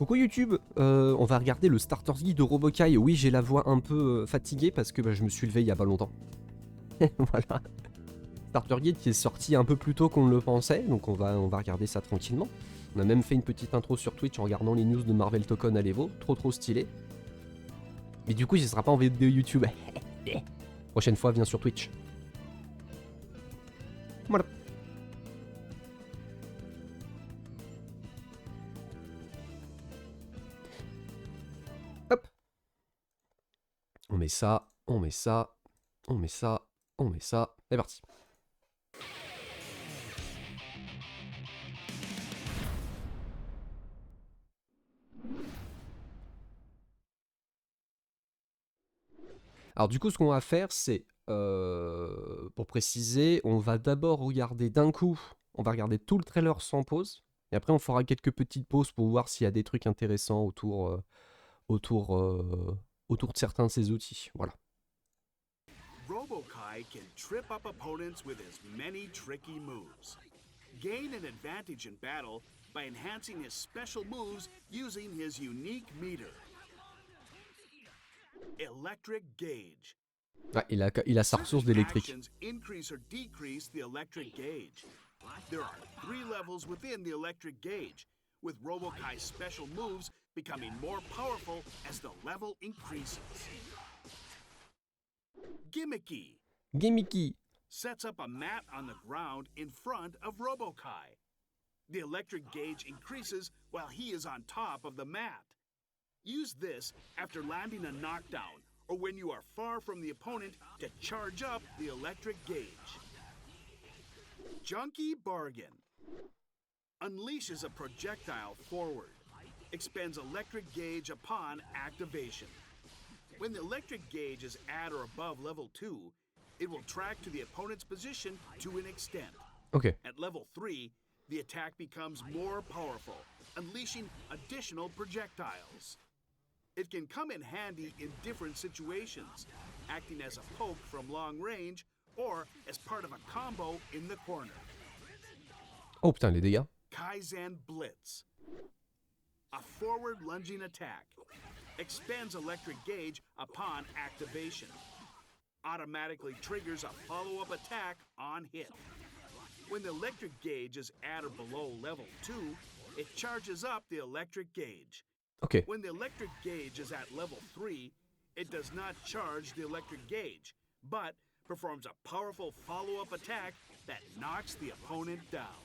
Coucou YouTube, on va regarder le Starter's Guide de Robokai. Oui, j'ai la voix un peu fatiguée parce que je me suis levé il y a pas longtemps. Voilà. Starter Guide qui est sorti un peu plus tôt qu'on ne le pensait, donc on va regarder ça tranquillement. On a même fait une petite intro sur Twitch en regardant les news de Marvel Token à l'Evo, trop stylé. Mais du coup, il ne sera pas en vidéo YouTube. Prochaine fois, viens sur Twitch. Voilà. Hop. On met ça, on met ça, on met ça, on met ça. C'est parti. Alors du coup, ce qu'on va faire, c'est, pour préciser, on va d'abord regarder d'un coup, on va regarder tout le trailer sans pause, et après on fera quelques petites pauses pour voir s'il y a des trucs intéressants autour, autour de certains de ces outils. Voilà. Robokai can trip up opponents with his many tricky moves. Gain an advantage in battle by enhancing his special moves using his unique meter. Electric gauge. Ah, il a sa ressource d'électrique. Actions increase or decrease the electric gauge. There are 3 levels within the electric gauge, with Robokai's special moves becoming more powerful as the level increases. Gimmicky. Gimmicky. Sets up a mat on the ground in front of Robokai. The electric gauge increases while he is on top of the mat. Use this after landing a knockdown or when you are far from the opponent to charge up the electric gauge. Junkie Bargain. Unleashes a projectile forward. Expends electric gauge upon activation. When the electric gauge is at or above level 2, it will track to the opponent's position to an extent. Okay. At level 3, the attack becomes more powerful, unleashing additional projectiles. It can come in handy in different situations, acting as a poke from long range or as part of a combo in the corner. Oh putain, les dégâts. Kaizen Blitz. A forward lunging attack. Expands electric gauge upon activation. Automatically triggers a follow-up attack on hit. When the electric gauge is at or below level 2, it charges up the electric gauge. Okay. When the electric gauge is at level 3, it does not charge the electric gauge, but performs a powerful follow-up attack that knocks the opponent down.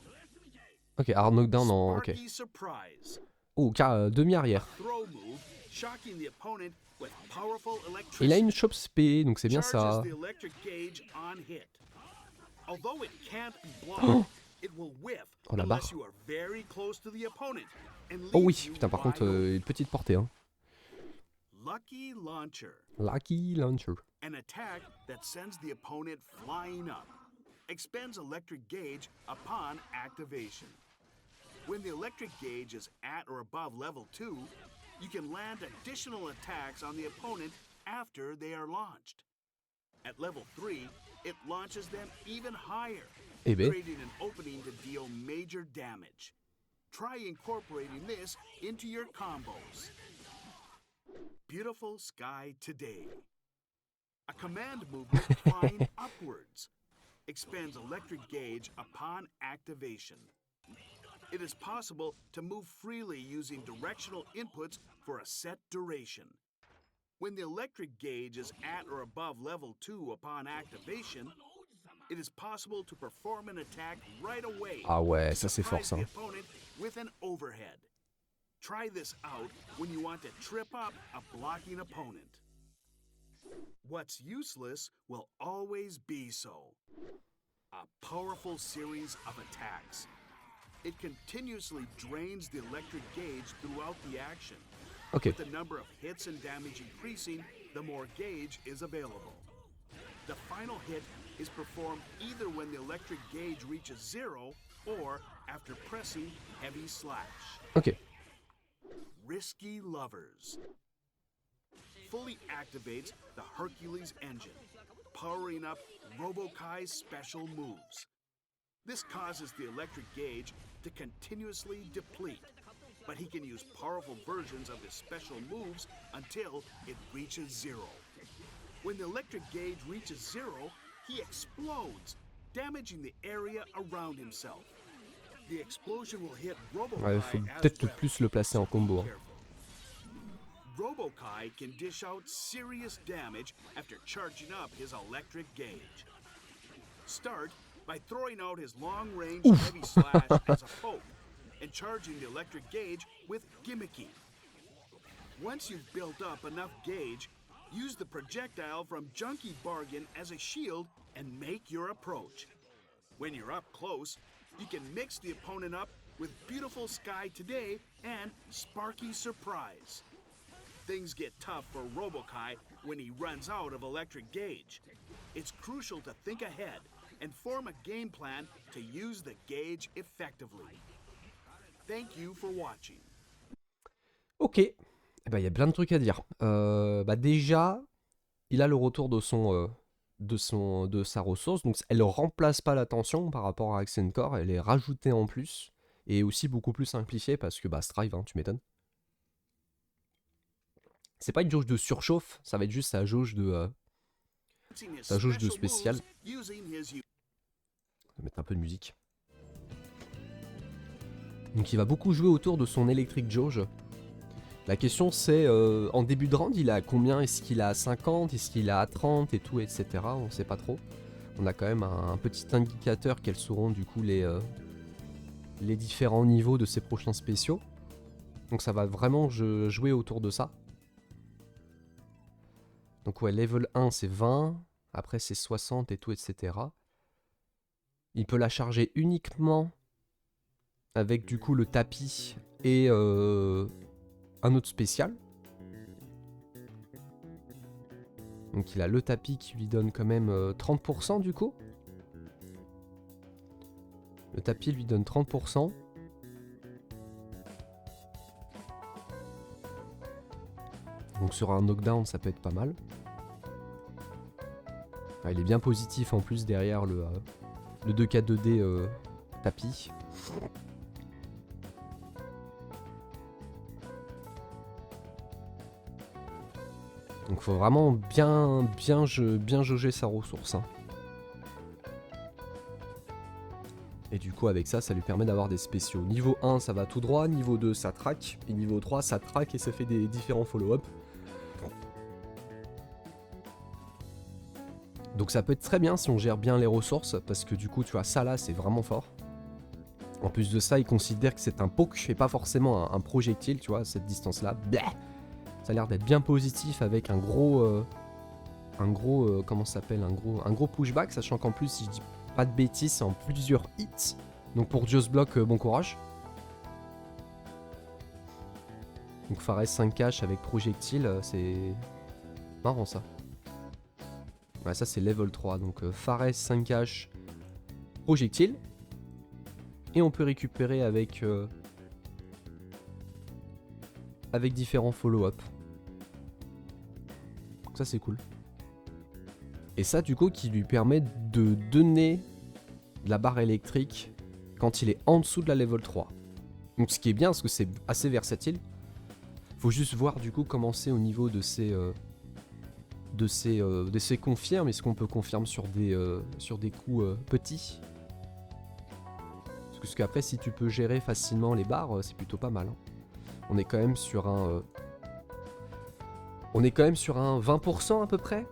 Ok, alors knockdown en... Ok. Sparky Surprise. Oh, demi-arrière. Throw move, shocking the opponent with powerful electricity. Il a une chop spé, donc c'est bien ça. Charges the electric gauge on hit. Although it can't be blocked, it will whiff Oh, la barre. unless you are very close to the opponent and Oh leave oui, you putain, par wide contre, open. une petite portée. Hein. Lucky Launcher. Lucky Launcher. An attack that sends the opponent flying up. Expends electric gauge upon activation. When the electric gauge is at or above level 2, you can land additional attacks on the opponent after they are launched. At level 3, it launches them even higher, Eh ben. creating an opening to deal major damage. Try incorporating this into your combos. Beautiful Sky Today. A command movement flying upwards. Expands electric gauge upon activation. It is possible to move freely using directional inputs for a set duration. When the electric gauge is at or above level 2 upon activation, it is possible to perform an attack right away. Ah ouais, to ça c'est fort surprise ça. the opponent with an overhead. Try this out when you want to trip up a blocking opponent. What's useless will always be so. A powerful series of attacks. It continuously drains the electric gauge throughout the action. Ok. With the number of hits and damage increasing, the more gauge is available. The final hit is performed either when the electric gauge reaches 0 or after pressing heavy slash. Ok. Risky Lovers. Fully activates the Hercules engine, powering up Robokai's special moves. This causes the electric gauge to continuously deplete. but he can use powerful versions of his special moves until it reaches zero. When the electric gauge reaches zero, he explodes, damaging the area around himself. The explosion will hit Ouais, faut Robokai as peut-être well. plus le placer en combo. Hein. Robokai can dish out serious damage after charging up his electric gauge. Start by throwing out his long-range heavy slash as a poke and charging the electric gauge with Gimmicky. Once you've built up enough gauge, use the projectile from Junkie Bargain as a shield and make your approach. When you're up close, you can mix the opponent up with Beautiful Sky Today and Sparky Surprise. Things get tough for Robokai when he runs out of electric gauge. It's crucial to think ahead and form a game plan to use the gauge effectively. Thank you for watching. Ok. Eh ben, y a plein de trucs à dire. Déjà, il a le retour de sa ressource, donc elle ne remplace pas la tension par rapport à Accent-Core, elle est rajoutée en plus, et aussi beaucoup plus simplifiée parce que Strive, hein, tu m'étonnes. C'est pas une jauge de surchauffe, ça va être juste sa jauge de spécial. Je vais mettre un peu de musique. Donc il va beaucoup jouer autour de son Electric Jauge. La question c'est, en début de round, il a combien? Est-ce qu'il a 50? Est-ce qu'il a 30 et tout, etc. On sait pas trop. On a quand même un petit indicateur quels seront du coup les différents niveaux de ses prochains spéciaux. Donc ça va vraiment jouer autour de ça. Donc ouais, level 1 c'est 20, après c'est 60 et tout, etc. Il peut la charger uniquement avec du coup le tapis et un autre spécial. Donc il a le tapis qui lui donne quand même 30% du coup. Le tapis lui donne 30%. Donc sur un knockdown ça peut être pas mal. Ah, il est bien positif en plus derrière le 2K2D tapis. Donc faut vraiment bien jauger sa ressource. Hein. Et du coup avec ça, ça lui permet d'avoir des spéciaux. Niveau 1 ça va tout droit, niveau 2 ça traque, et niveau 3 ça traque et ça fait des différents follow-up. Donc ça peut être très bien si on gère bien les ressources, parce que du coup tu vois ça là c'est vraiment fort. En plus de ça il considère que c'est un poke et pas forcément un projectile, tu vois, à cette distance là. Bleh, ça a l'air d'être bien positif avec un gros comment ça s'appelle, un gros pushback, sachant qu'en plus si je dis pas de bêtises c'est en plusieurs hits. Donc pour Just Block, bon courage. Donc Fares 5 cash avec projectile, c'est marrant ça. Ouais, ça c'est level 3, donc Fares 5 cash, projectile. Et on peut récupérer avec différents follow-up. Donc ça c'est cool. Et ça du coup qui lui permet de donner de la barre électrique quand il est en dessous de la level 3. Donc ce qui est bien parce que c'est assez versatile. Faut juste voir du coup comment c'est au niveau de ces confirmes. Est-ce qu'on peut confirmer sur des coups petits? Parce qu'après si tu peux gérer facilement les barres, c'est plutôt pas mal. Hein. On est quand même sur un 20% à peu près.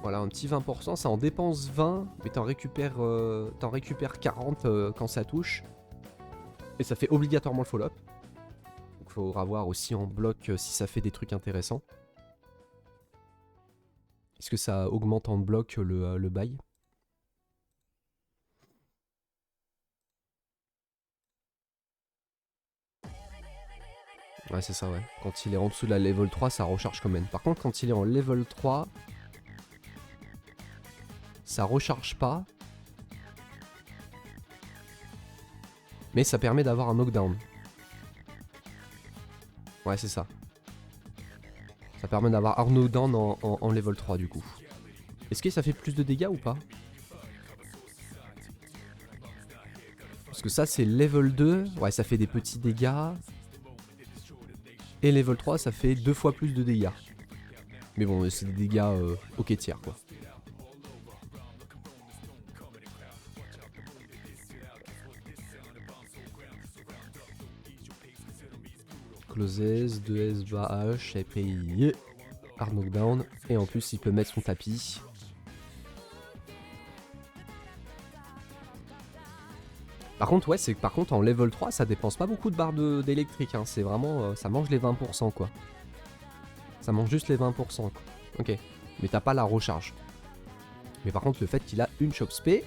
Voilà, un petit 20%, ça en dépense 20, mais t'en récupères 40 quand ça touche. Et ça fait obligatoirement le follow-up. Il faudra voir aussi en bloc si ça fait des trucs intéressants. Est-ce que ça augmente en bloc le bail? Ouais, c'est ça, ouais. Quand il est en dessous de la level 3, ça recharge quand même. Par contre, quand il est en level 3, ça recharge pas. Mais ça permet d'avoir un knockdown. Ouais, c'est ça. Ça permet d'avoir un knockdown en level 3 du coup. Est-ce que ça fait plus de dégâts ou pas? que ça c'est level 2, ouais ça fait des petits dégâts. Et level 3 ça fait 2 fois plus de dégâts. Mais bon c'est des dégâts ok tiers quoi. Closes, 2S bas H, et après il hard knockdown. Et en plus il peut mettre son tapis. Par contre ouais c'est que par contre en level 3 ça dépense pas beaucoup de barres d'électrique hein. C'est vraiment ça mange les 20% quoi. Ça mange juste les 20% quoi. Ok. Mais t'as pas la recharge. Mais par contre le fait qu'il a une chop spé,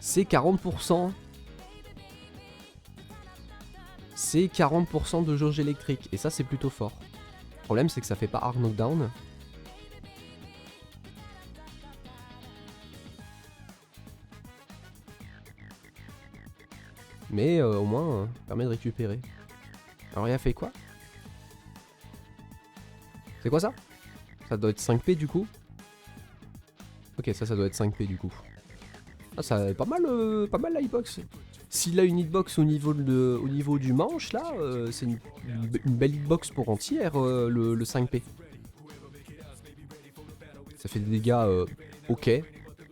c'est 40%. C'est 40% de jauge électrique. Et ça c'est plutôt fort. Le problème c'est que ça fait pas hard knockdown. Mais au moins permet de récupérer. Alors il a fait quoi? C'est quoi ça? Ça doit être 5p du coup. Ok ça doit être 5p du coup. Ah ça pas mal la hitbox. S'il a une hitbox au niveau du manche là, c'est une belle hitbox pour entière le 5p. Ça fait des dégâts ok.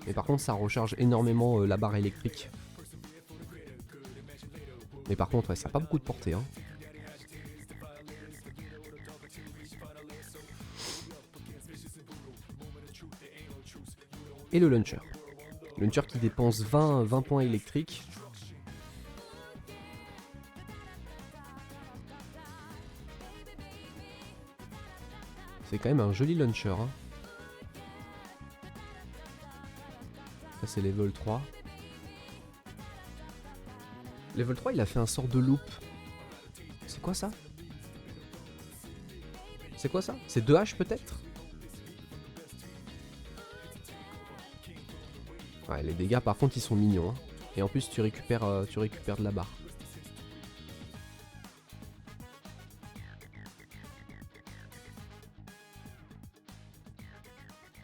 Mais par contre ça recharge énormément la barre électrique. Mais par contre ouais, ça n'a pas beaucoup de portée hein. Et le launcher. Launcher qui dépense 20 points électriques. C'est quand même un joli launcher hein. Ça c'est level 3. Level 3 il a fait un sort de loop. C'est quoi ça? C'est quoi ça? C'est 2H peut-être? Ouais les dégâts par contre ils sont mignons hein. Et en plus tu récupères de la barre.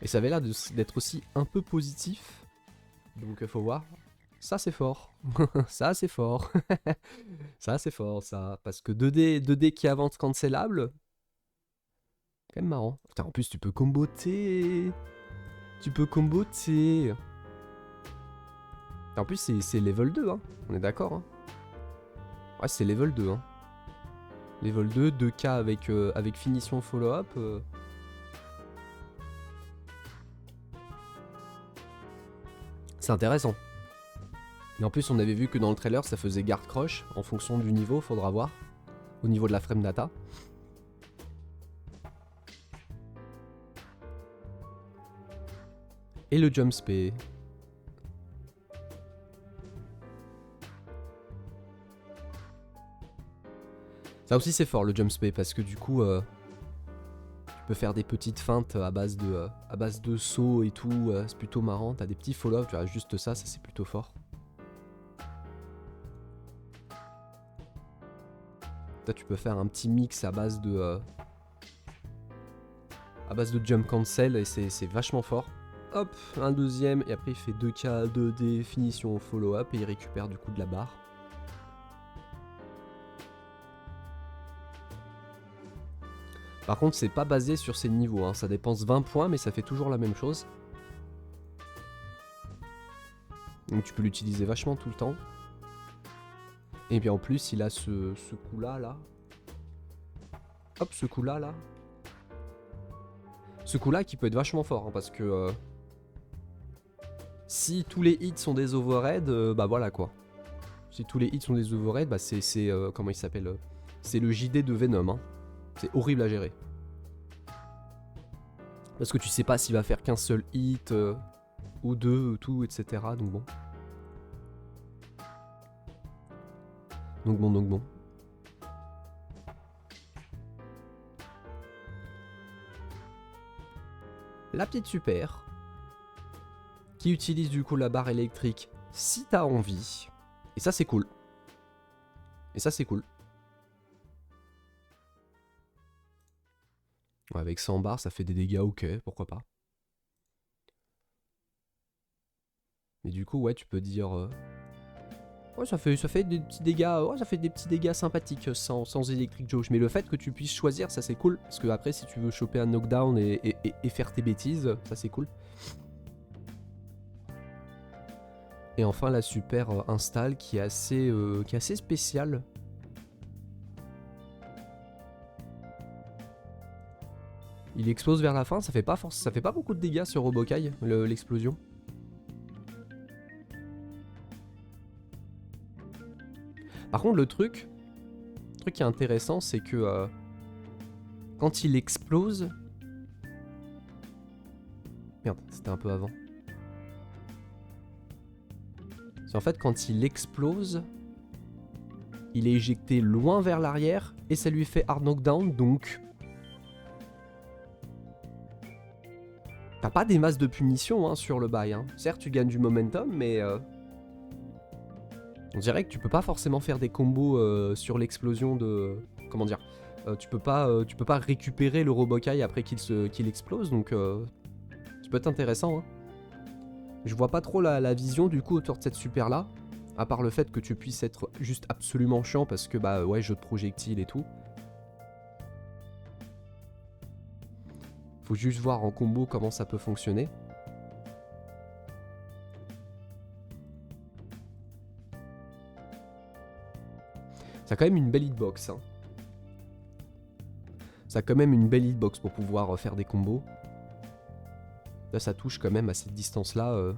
Et ça avait l'air d'être aussi un peu positif. Donc faut voir. Ça c'est fort. Ça c'est fort. Ça c'est fort ça. Parce que 2D qui avance cancelable. Quand même marrant. Putain, en plus tu peux comboter. Tu peux comboter. En plus c'est level 2 hein. On est d'accord hein. Ouais c'est level 2 hein. Level 2, 2K avec finition follow-up. C'est intéressant. Et en plus on avait vu que dans le trailer ça faisait guard crush en fonction du niveau, faudra voir. Au niveau de la frame data. Et le jump spé. Ça aussi c'est fort le jump spé parce que du coup tu peux faire des petites feintes à base de sauts et tout, c'est plutôt marrant, t'as des petits follow-up, tu vois juste ça c'est plutôt fort. Là tu peux faire un petit mix à base de jump cancel et c'est vachement fort. Hop, un deuxième et après il fait 2K, 2D, finition follow-up et il récupère du coup de la barre. Par contre c'est pas basé sur ces niveaux, hein. Ça dépense 20 points mais ça fait toujours la même chose. Donc tu peux l'utiliser vachement tout le temps. Et bien en plus il a ce coup là. Hop ce coup là. Ce coup là qui peut être vachement fort hein, parce que si tous les hits sont des overhead, bah voilà quoi. Si tous les hits sont des overhead, bah c'est comment il s'appelle c'est le JD de Venom hein. C'est horrible à gérer. Parce que tu sais pas s'il va faire qu'un seul hit, ou deux, ou tout, etc. Donc bon. Donc bon. La petite super. Qui utilise du coup la barre électrique si t'as envie. Et ça c'est cool. Ouais, avec 100 barres, ça fait des dégâts, ok, pourquoi pas. Mais du coup, ouais, tu peux dire Ouais, ça fait des petits dégâts, ouais, ça fait des petits dégâts sympathiques sans Electric Jauge. Mais le fait que tu puisses choisir, ça c'est cool. Parce que après, si tu veux choper un knockdown et faire tes bêtises, ça c'est cool. Et enfin la super install qui est assez spéciale. Il explose vers la fin, ça fait pas beaucoup de dégâts sur Robokai, l'explosion. Par contre le truc qui est intéressant c'est que quand il explose... Merde, c'était un peu avant. En fait, quand il explose, il est éjecté loin vers l'arrière et ça lui fait hard knockdown, donc t'as pas des masses de punition hein, sur le bail. Hein. Certes, tu gagnes du momentum, mais on dirait que tu peux pas forcément faire des combos sur l'explosion de... Comment dire tu peux pas récupérer le Robokai après qu'il explose, donc ça peut être intéressant. Hein. Je vois pas trop la vision du coup autour de cette super là, à part le fait que tu puisses être juste absolument chiant parce que bah ouais jeu de projectiles et tout. Faut juste voir en combo comment ça peut fonctionner. Ça a quand même une belle hitbox. Hein. Ça a quand même une belle hitbox pour pouvoir faire des combos. Là ça touche quand même à cette distance là.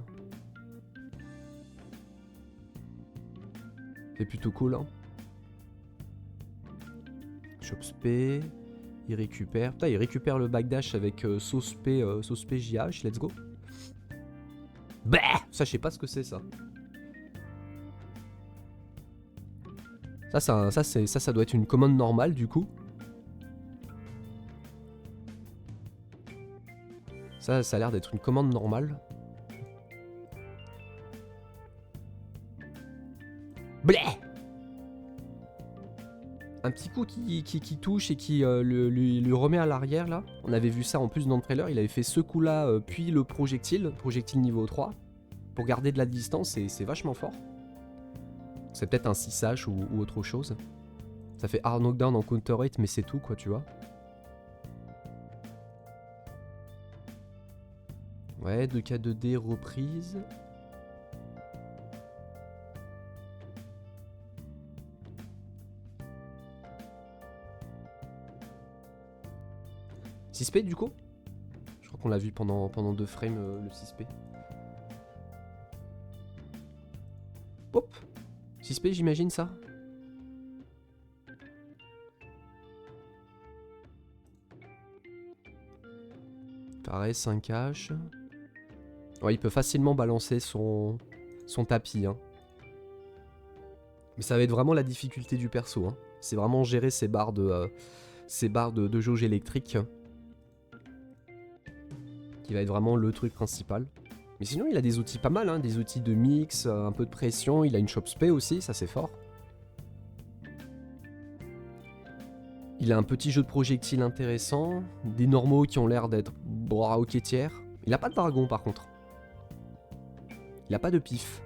C'est plutôt cool hein. Chop spé. Il récupère. Putain il récupère le backdash avec sauce P JH, let's go. Bah ça je sais pas ce que c'est ça. Ça doit être une commande normale du coup. Ça a l'air d'être une commande normale. Bleh! Un petit coup qui touche et qui lui remet à l'arrière là. On avait vu ça en plus dans le trailer. Il avait fait ce coup là, puis le projectile niveau 3. Pour garder de la distance et c'est vachement fort. C'est peut-être un 6H ou autre chose. Ça fait hard knockdown en counter rate mais c'est tout quoi tu vois. Ouais, 2K2D reprise. « 6P du coup ?» Je crois qu'on l'a vu pendant 2 frames le 6P. Hop 6P j'imagine ça. Pareil 5H. Ouais, il peut facilement balancer son tapis. Hein. Mais ça va être vraiment la difficulté du perso. Hein. C'est vraiment gérer ces barres de jauge électrique. Qui va être vraiment le truc principal. Mais sinon, il a des outils pas mal. Hein. Des outils de mix, un peu de pression. Il a une chop spé aussi, ça c'est fort. Il a un petit jeu de projectiles intéressant. Des normaux qui ont l'air d'être ok tiers. Il a pas de dragon par contre. Il a pas de pif.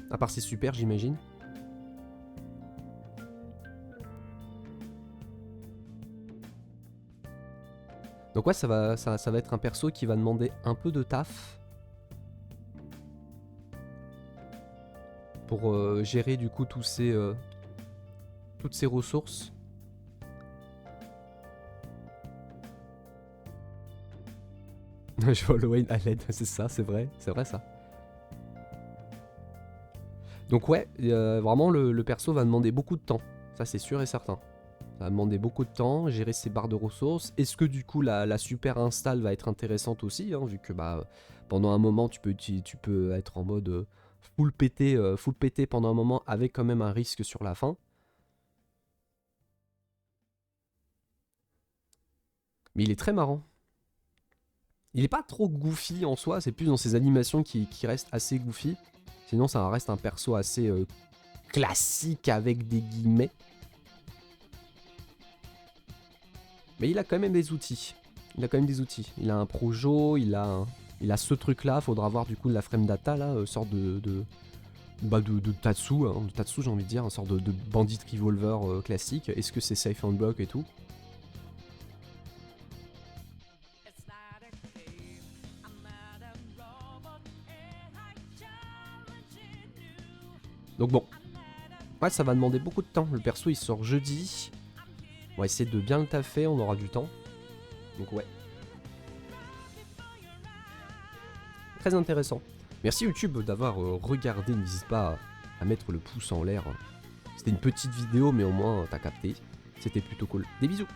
À part ses super j'imagine. Donc ouais ça va être un perso qui va demander un peu de taf. Pour gérer du coup toutes ces ressources. Je vois le Wayne à l'aide, c'est ça, c'est vrai ça. Donc ouais, vraiment le perso va demander beaucoup de temps, ça c'est sûr et certain. Ça va demander beaucoup de temps, gérer ses barres de ressources. Est-ce que du coup la super install va être intéressante aussi, hein, vu que bah pendant un moment tu peux être en mode full pété pendant un moment avec quand même un risque sur la fin. Mais il est très marrant. Il est pas trop goofy en soi, c'est plus dans ses animations qui restent assez goofy. Sinon ça reste un perso assez classique avec des guillemets. Mais il a quand même des outils. Il a un projo, il a ce truc là, faudra voir du coup de la frame data là, sorte de de Tatsu, hein, de Tatsu j'ai envie de dire, un sort de bandit revolver classique. Est-ce que c'est safe on block et tout? Donc bon, ouais, ça va demander beaucoup de temps. Le perso il sort jeudi. On va essayer de bien le taffer, on aura du temps. Donc ouais. Très intéressant. Merci YouTube d'avoir regardé, n'hésite pas à mettre le pouce en l'air. C'était une petite vidéo mais au moins t'as capté. C'était plutôt cool. Des bisous.